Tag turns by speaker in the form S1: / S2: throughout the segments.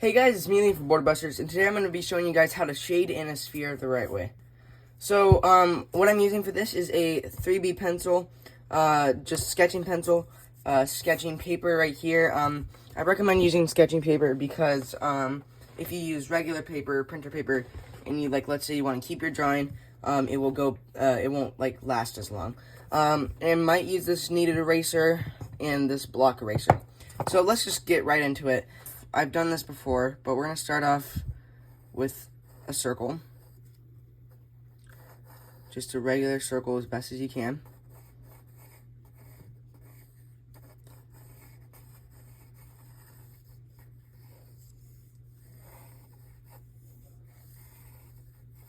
S1: Hey guys, it's me Lee from Border Busters, and today I'm going to be showing you guys how to shade in a sphere the right way. So, what I'm using for this is a 3B pencil, just sketching pencil, sketching paper right here. I recommend using sketching paper because, if you use regular paper, printer paper, and you, let's say you want to keep your drawing, it won't, last as long. And might use this kneaded eraser and this block eraser. So, let's just get right into it. I've done this before, but we're going to start off with a circle. Just a regular circle as best as you can.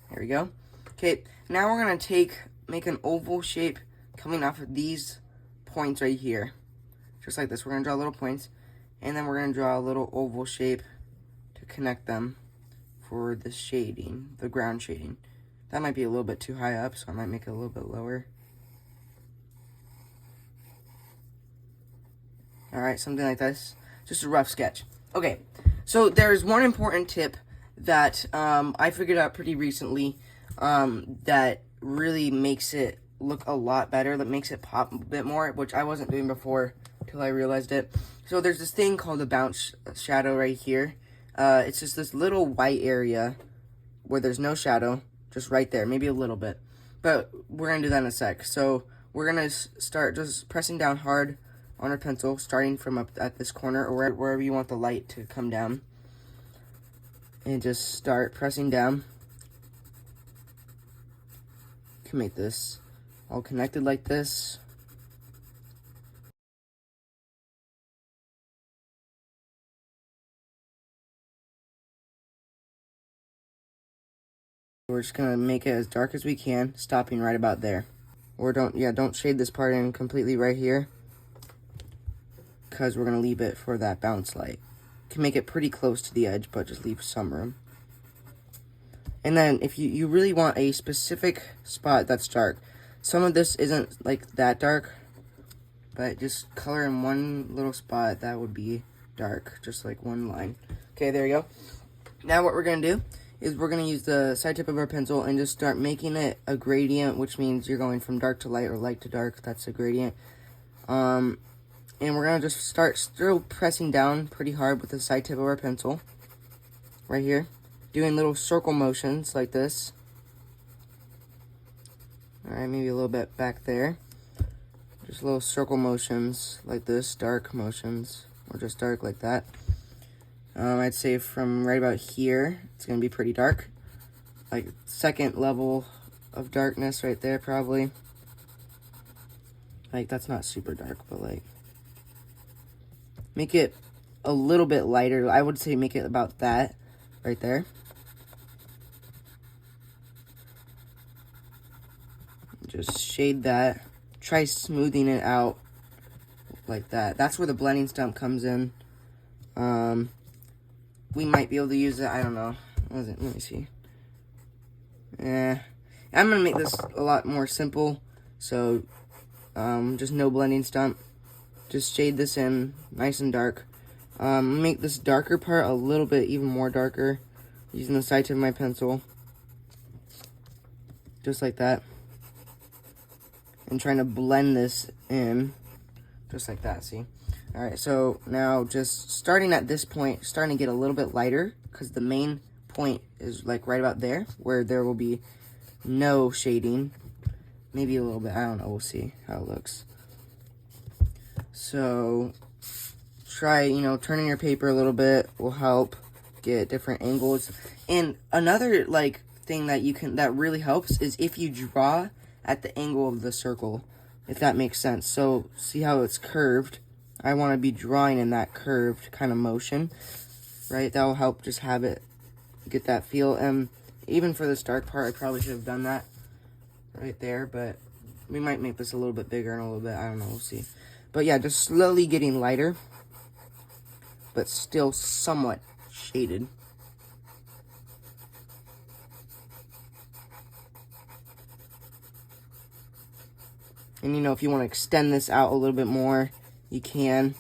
S1: There we go. Okay, now we're going to make an oval shape coming off of these points right here. Just like this. We're going to draw little points. And then we're going to draw a little oval shape to connect them for the shading, the ground shading. That might be a little bit too high up, so I might make it a little bit lower. Alright, something like this. Just a rough sketch. Okay, so there's one important tip that I figured out pretty recently that really makes it look a lot better, that makes it pop a bit more, which I wasn't doing before till I realized it. So there's this thing called a bounce shadow right here. It's just this little white area where there's no shadow, just right there, maybe a little bit. But we're going to do that in a sec. So we're going to start just pressing down hard on our pencil, starting from up at this corner or wherever you want the light to come down. And just start pressing down. You can make this all connected like this. We're just gonna make it as dark as we can, stopping right about there. Or don't shade this part in completely right here, because we're gonna leave it for that bounce light. You can make it pretty close to the edge, but just leave some room. And then if you really want a specific spot that's dark, some of this isn't like that dark, but just color in one little spot that would be dark, just like one line. Okay, there you go. Now what we're gonna do is we're going to use the side tip of our pencil and just start making it a gradient, which means you're going from dark to light or light to dark. That's a gradient. And we're going to just start still pressing down pretty hard with the side tip of our pencil right here, doing little circle motions like this. Alright, maybe a little bit back there. Just little circle motions like this, dark motions, or just dark like that. I'd say from right about here, it's going to be pretty dark. Like, second level of darkness right there, probably. Like, that's not super dark, but, like, make it a little bit lighter. I would say make it about that right there. Just shade that. Try smoothing it out like that. That's where the blending stump comes in. We might be able to use it. I don't know. What is it? Let me see. I'm going to make this a lot more simple. So, just no blending stump. Just shade this in nice and dark. Make this darker part a little bit even more darker. Using the side tip of my pencil. Just like that. And trying to blend this in. Just like that, see? Alright, so now just starting at this point, starting to get a little bit lighter, because the main point is like right about there, where there will be no shading. Maybe a little bit, I don't know, we'll see how it looks. So, try, turning your paper a little bit will help get different angles. And another, thing that really helps is if you draw at the angle of the circle, if that makes sense. So, see how it's curved? I want to be drawing in that curved kind of motion, right? That will help just have it get that feel. And even for this dark part, I probably should have done that right there, but we might make this a little bit bigger in a little bit. I don't know, we'll see. But yeah, just slowly getting lighter, but still somewhat shaded. And if you want to extend this out a little bit more, you can.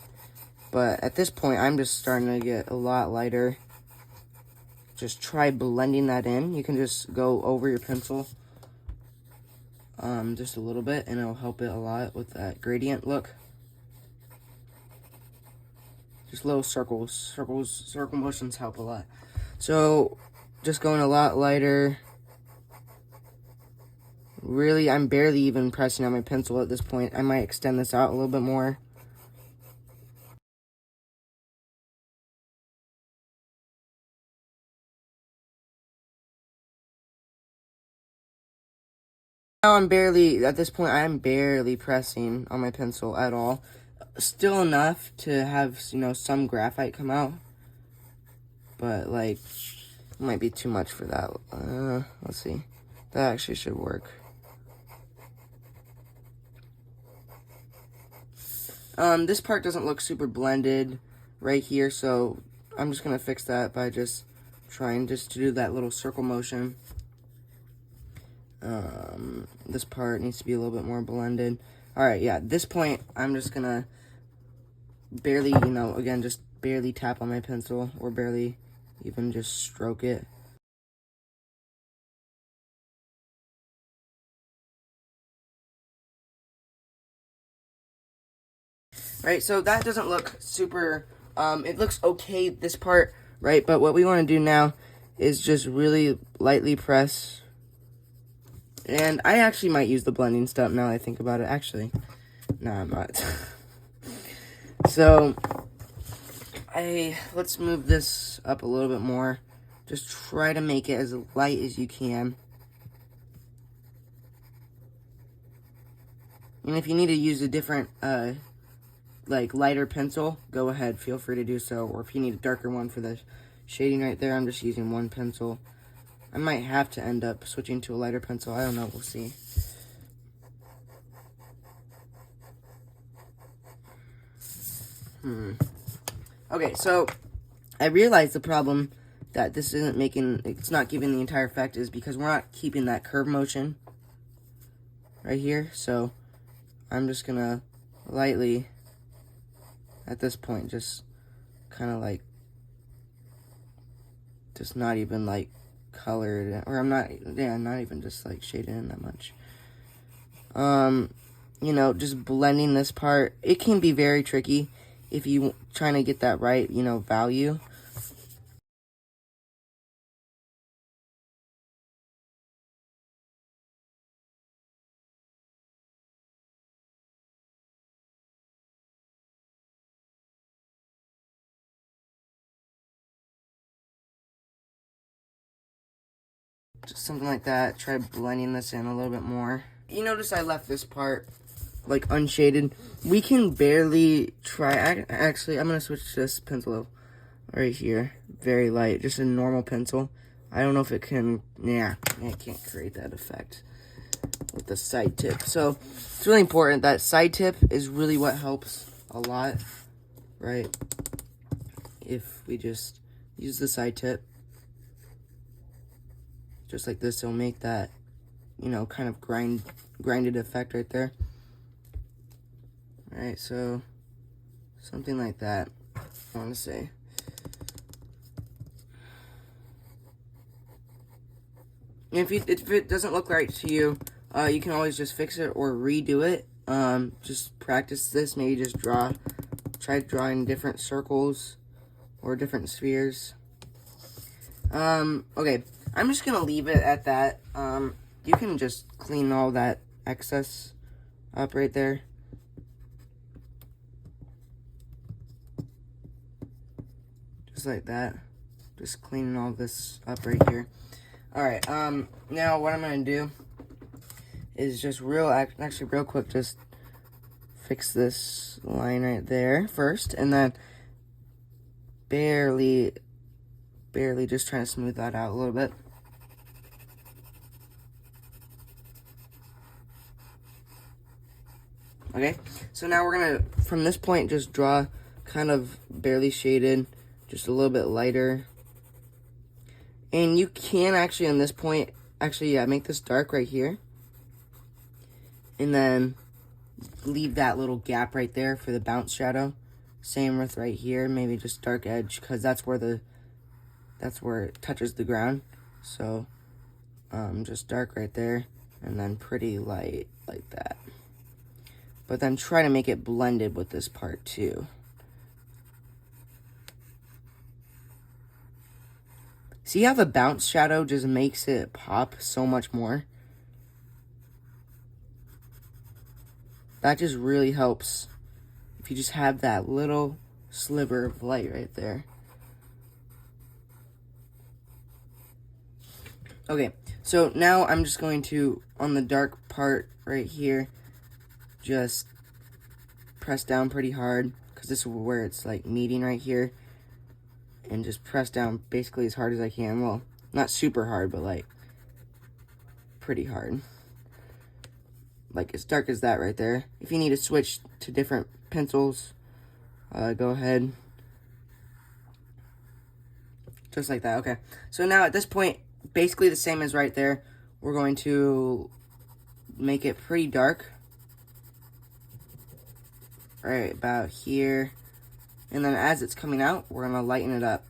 S1: But at this point, I'm just starting to get a lot lighter. just try blending that in. You can just go over your pencil just a little bit, and it'll help it a lot with that gradient look. Just little circle motions help a lot. So just going a lot lighter. Really, I'm barely even pressing on my pencil at this point. I might extend this out a little bit more. Now at this point, I'm barely pressing on my pencil at all. Still enough to have, some graphite come out. But, like, it might be too much for that. Let's see. That actually should work. This part doesn't look super blended right here, so I'm just going to fix that by just trying to do that little circle motion. This part needs to be a little bit more blended. Alright, yeah, at this point, I'm just going to barely, again, just barely tap on my pencil, or barely even just stroke it. Right, so that doesn't look super, it looks okay, this part, right? But what we want to do now is just really lightly press. And I actually might use the blending step now that I think about it. Actually, no, I'm not. So, let's move this up a little bit more. Just try to make it as light as you can. And if you need to use a different, lighter pencil, go ahead, feel free to do so. Or if you need a darker one for the shading right there, I'm just using one pencil. I might have to end up switching to a lighter pencil. I don't know. We'll see. Okay, so I realized the problem that this isn't making, it's not giving the entire effect is because we're not keeping that curve motion right here. So I'm just going to lightly, at this point, just kind of like, just not even like colored, or I'm not even just like shaded in that much. Just blending this part, it can be very tricky if you trying to get that right, value. Just something like that. Try blending this in a little bit more. You notice I left this part like unshaded. We can barely try. Actually, I'm gonna switch this pencil right here. Very light, just a normal pencil. I don't know if it can. Yeah, it can't create that effect with the side tip. So it's really important. That side tip is really what helps a lot, right? If we just use the side tip, just like this, it'll make that, kind of grinded effect right there. Alright, so something like that, I want to say. And if it doesn't look right to you, you can always just fix it or redo it. Just practice this. Maybe just try drawing different circles or different spheres. Okay, I'm just gonna leave it at that. You can just clean all that excess up right there. Just like that. Just cleaning all this up right here. Alright, now what I'm gonna do is just actually real quick, just fix this line right there first, and then barely just trying to smooth that out a little bit. Okay, so now we're gonna, from this point, just draw kind of barely shaded, just a little bit lighter. And you can actually, on this point, make this dark right here. And then leave that little gap right there for the bounce shadow. Same with right here, maybe just dark edge, because that's where the That's where it touches the ground. So just dark right there, and then pretty light like that. But then try to make it blended with this part too. See how the bounce shadow just makes it pop so much more? That just really helps if you just have that little sliver of light right there. Okay, so now I'm just going to, on the dark part right here, just press down pretty hard, because this is where it's like meeting right here, and just press down basically as hard as I can. Well, not super hard, but like pretty hard. Like as dark as that right there. If you need to switch to different pencils, go ahead. Just like that, okay. So now at this point, basically the same as right there. We're going to make it pretty dark. Right about here. And then as it's coming out, we're going to lighten it up.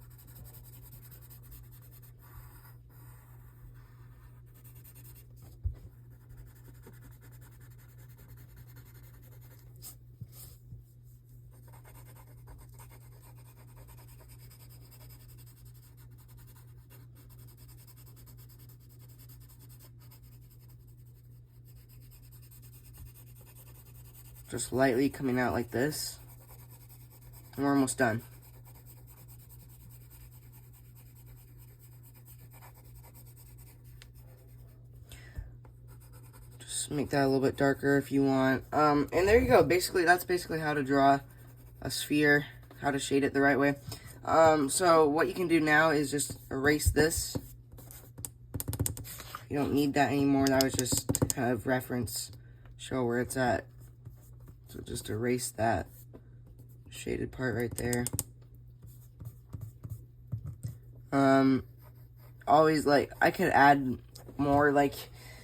S1: Just lightly coming out like this. And we're almost done. Just make that a little bit darker if you want. And there you go. Basically, that's basically how to draw a sphere, how to shade it the right way. So what you can do now is just erase this. You don't need that anymore. That was just kind of reference, show where it's at. So just erase that shaded part right there. Always, like, I could add more, like,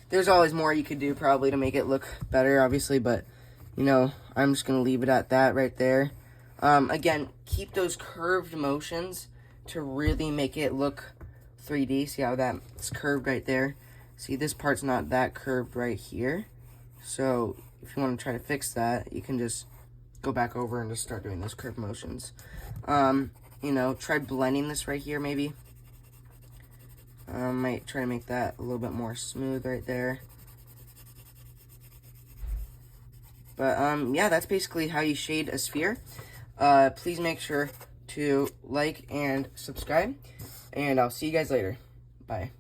S1: there's always more you could do probably to make it look better, obviously, but, you know, I'm just going to leave it at that right there. Again, keep those curved motions to really make it look 3D. See how that's curved right there? See, this part's not that curved right here. So if you want to try to fix that, you can just go back over and just start doing those curved motions. You know, try blending this right here maybe. Might try to make that a little bit more smooth right there. But yeah, that's basically how you shade a sphere. Please make sure to like and subscribe, and I'll see you guys later. Bye.